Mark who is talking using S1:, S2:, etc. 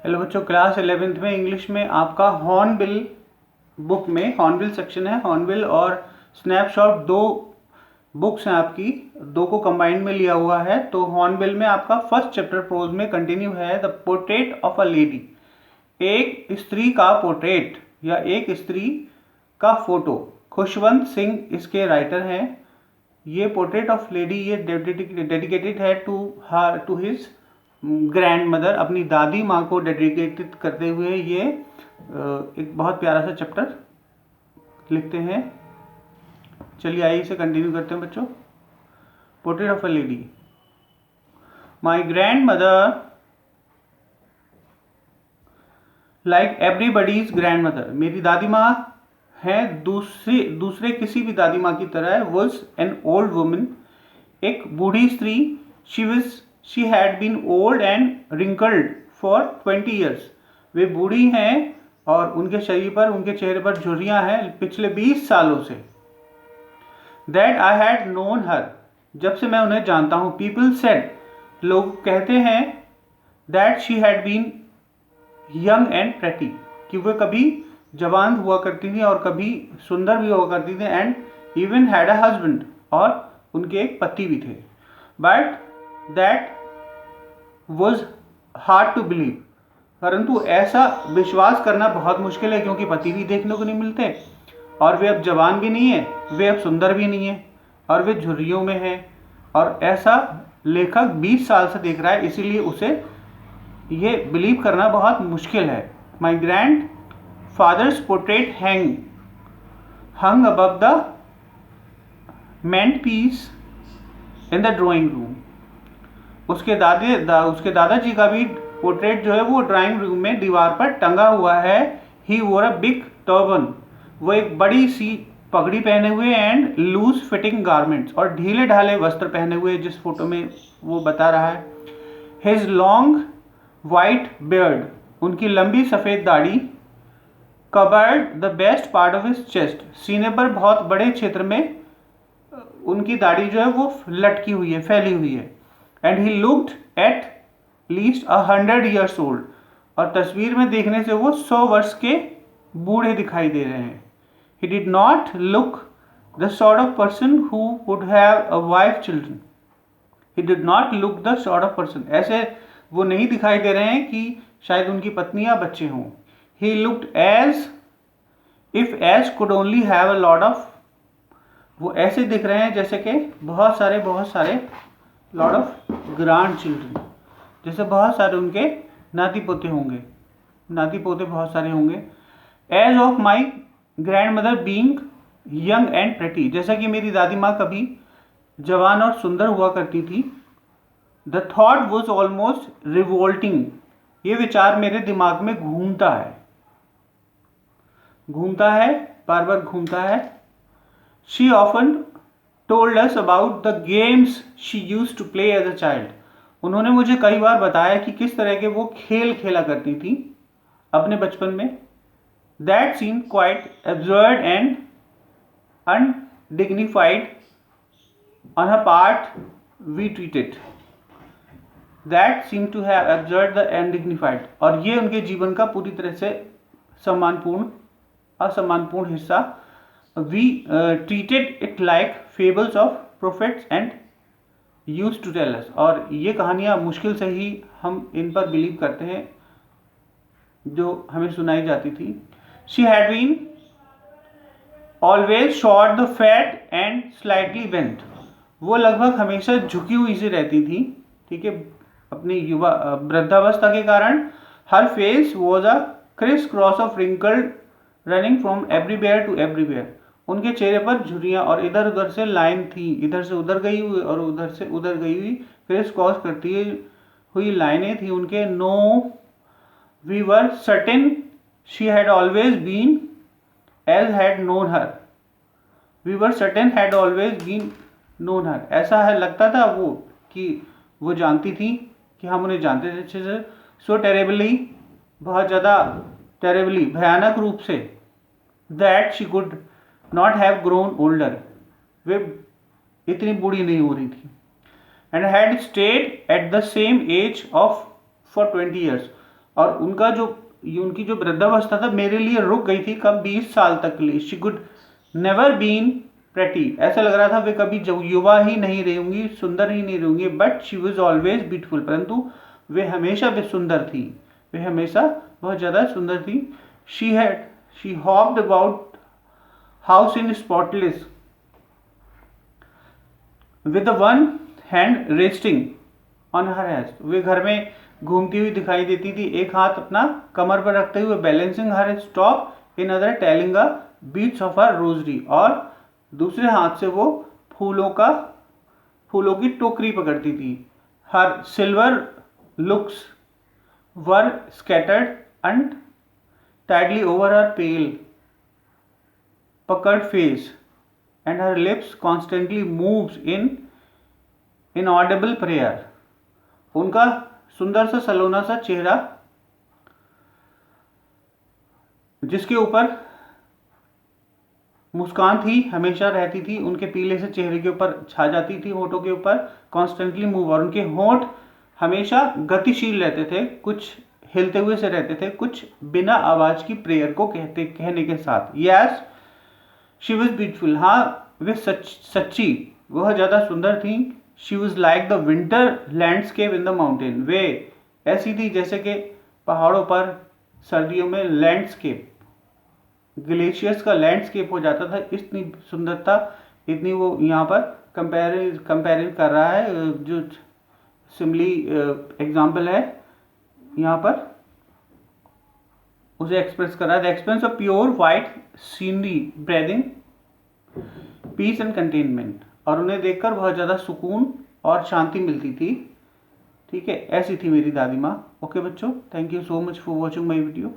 S1: Hello बच्चों, class 11th में English में आपका हॉर्नबिल बुक में हॉर्नबिल सेक्शन है। हॉर्नबिल और स्नैपशॉट दो बुक्स हैं आपकी, दो को कंबाइंड में लिया हुआ है। तो हॉर्नबिल में आपका फर्स्ट चैप्टर प्रोज में कंटिन्यू है the portrait of a lady. एक स्त्री का पोर्ट्रेट या एक स्त्री का फोटो। खुशवंत सिंह इसके राइटर हैं। ये पोर्ट्रेट ऑफ लेडी ये डेडिकेटेड है टू हिज ग्रैंड मदर, अपनी दादी माँ को डेडिकेटेड करते हुए ये एक बहुत प्यारा सा चैप्टर लिखते हैं। चलिए आइए इसे कंटिन्यू करते हैं बच्चों। Portrait of a lady. My grand mother like everybody's grand mother, मेरी दादी माँ है दूसरे किसी भी दादी माँ की तरह। वॉज एन ओल्ड वुमन, एक बूढ़ी स्त्री। She had been old and wrinkled for 20 years. वे बूढ़ी हैं और उनके शरीर पर, उनके चेहरे पर झुर्रियाँ हैं पिछले 20 सालों से। दैट आई हैड नोन हर, जब से मैं उन्हें जानता हूँ। पीपल सेड, लोग कहते हैं, that she had been young and pretty, कि वे कभी जवान हुआ करती थी और कभी सुंदर भी हुआ करती थी। And even had a husband, और उनके एक पति भी थे। But that was hard to believe, परंतु ऐसा विश्वास करना बहुत मुश्किल है, क्योंकि पति भी देखने को नहीं मिलते और वे अब जवान भी नहीं है, वे अब सुंदर भी नहीं है और वे झुर्रियों में है। और ऐसा लेखक 20 साल से देख रहा है, इसीलिए उसे ये बिलीव करना बहुत मुश्किल है। My grandfather's portrait hung above the mantelpiece in the drawing room. उसके दादाजी का भी पोर्ट्रेट जो है वो ड्राइंग रूम में दीवार पर टंगा हुआ है। ही वोर अ बिग टर्बन, वो एक बड़ी सी पगड़ी पहने हुए, एंड लूज फिटिंग गारमेंट्स, और ढीले ढाले वस्त्र पहने हुए, जिस फोटो में वो बता रहा है। हिज लॉन्ग वाइट बियर्ड, उनकी लंबी सफ़ेद दाढ़ी। Covered the best part of his chest, सीने पर बहुत बड़े क्षेत्र में उनकी दाढ़ी जो है वो लटकी हुई है, फैली हुई है। And he looked at least 100 years old, और तस्वीर में देखने से वो 100 वर्ष के बूढ़े दिखाई दे रहे हैं। He did not look the sort of person who would have a wife children. He did not look the sort of person, ऐसे वो नहीं दिखाई दे रहे हैं कि शायद उनकी पत्नी या बच्चे हों। He looked as if as could only have a lot of, वो ऐसे दिख रहे हैं जैसे कि बहुत सारे लॉट ऑफ ग्रैंड चिल्ड्रन, जैसे बहुत सारे उनके नाती पोते होंगे, नाती पोते बहुत सारे होंगे। As of my grandmother being young and pretty, जैसा कि मेरी दादी माँ कभी जवान और सुंदर हुआ करती थी। The thought was almost revolting, ये विचार मेरे दिमाग में घूमता है, बार बार घूमता है। She often told us about the games she used to play as a child, उन्होंने मुझे कई बार बताया कि किस तरह के वो खेल खेला करती थी अपने बचपन में। That seem quite absurd and undignified on her part we treated. That seem to have absurd the undignified, और ये उनके जीवन का पूरी तरह से असम्मानपूर्ण हिस्सा। We treated it like fables of prophets and use to tell us, और ये कहानियाँ मुश्किल से ही हम इन पर बिलीव करते हैं जो हमें सुनाई जाती थी। She had been always short the fat and slightly bent, वो लगभग हमेशा झुकी हुई सी रहती थी, ठीक है, अपनी वृद्धावस्था के कारण। Her face was a criss cross of wrinkled running from everywhere to everywhere, उनके चेहरे पर झुर्रियाँ और इधर उधर से लाइन थी, इधर से उधर गई हुई और उधर से उधर गई हुई, क्रिस क्रॉस करती हुई लाइनें थी उनके। No we were certain she had always been as had known her, we were certain had always been known her, ऐसा है लगता था वो कि वो जानती थी कि हम उन्हें जानते थे अच्छे से। सो टेरेबली, बहुत ज़्यादा टेरेबली, भयानक रूप से। That she could not have grown older, वे इतनी बूढ़ी नहीं हो रही थी। And had stayed at the same age of for 20 years, और उनका जो उनकी जो वृद्धावस्था था मेरे लिए रुक गई थी कब, 20 साल तक के लिए। She could never been pretty, ऐसा लग रहा था वे कभी जो युवा ही नहीं रहेंगी, सुंदर ही नहीं रहेंगी, but she was always beautiful, परंतु वे हमेशा भी सुंदर थी, वे हमेशा बहुत ज़्यादा सुंदर थी। She hopped about house in spotless with one hand resting on her head, वे घर में घूमती हुई दिखाई देती थी, एक हाथ अपना कमर पर रखते हुए, balancing her stop in other telling a beats of her rosary, और दूसरे हाथ से वो फूलों की टोकरी पकड़ती थी। Her silver locks were scattered and tidily over her pale puckered face, and her lips constantly moves in inaudible prayer. उनका सुंदर सा सलोना सा चेहरा जिसके ऊपर मुस्कान थी हमेशा रहती थी, उनके पीले से चेहरे के ऊपर छा जाती थी, होठों के ऊपर कॉन्स्टेंटली मूव, और उनके होठ हमेशा गतिशील रहते थे, कुछ हिलते हुए से रहते थे, कुछ बिना आवाज की प्रेयर को कहने के साथ। यस शी वॉज ब्यूटीफुल, हाँ वे सच्ची वह ज़्यादा सुंदर थी। She was like the winter landscape in the mountain, वे ऐसी थी जैसे कि पहाड़ों पर सर्दियों में लैंडस्केप, ग्लेशियर्स का लैंडस्केप हो जाता था, इतनी सुंदरता, इतनी वो यहाँ पर कंपेयर कर रहा है, जो सिमिली एग्जाम्पल है यहाँ पर उसे एक्सप्रेस कर रहा है। The experience of pure white scenery breathing peace and contentment, और उन्हें देखकर बहुत ज़्यादा सुकून और शांति मिलती थी। ठीक है, ऐसी थी मेरी दादी माँ। ओके बच्चों, thank you so much for watching my video.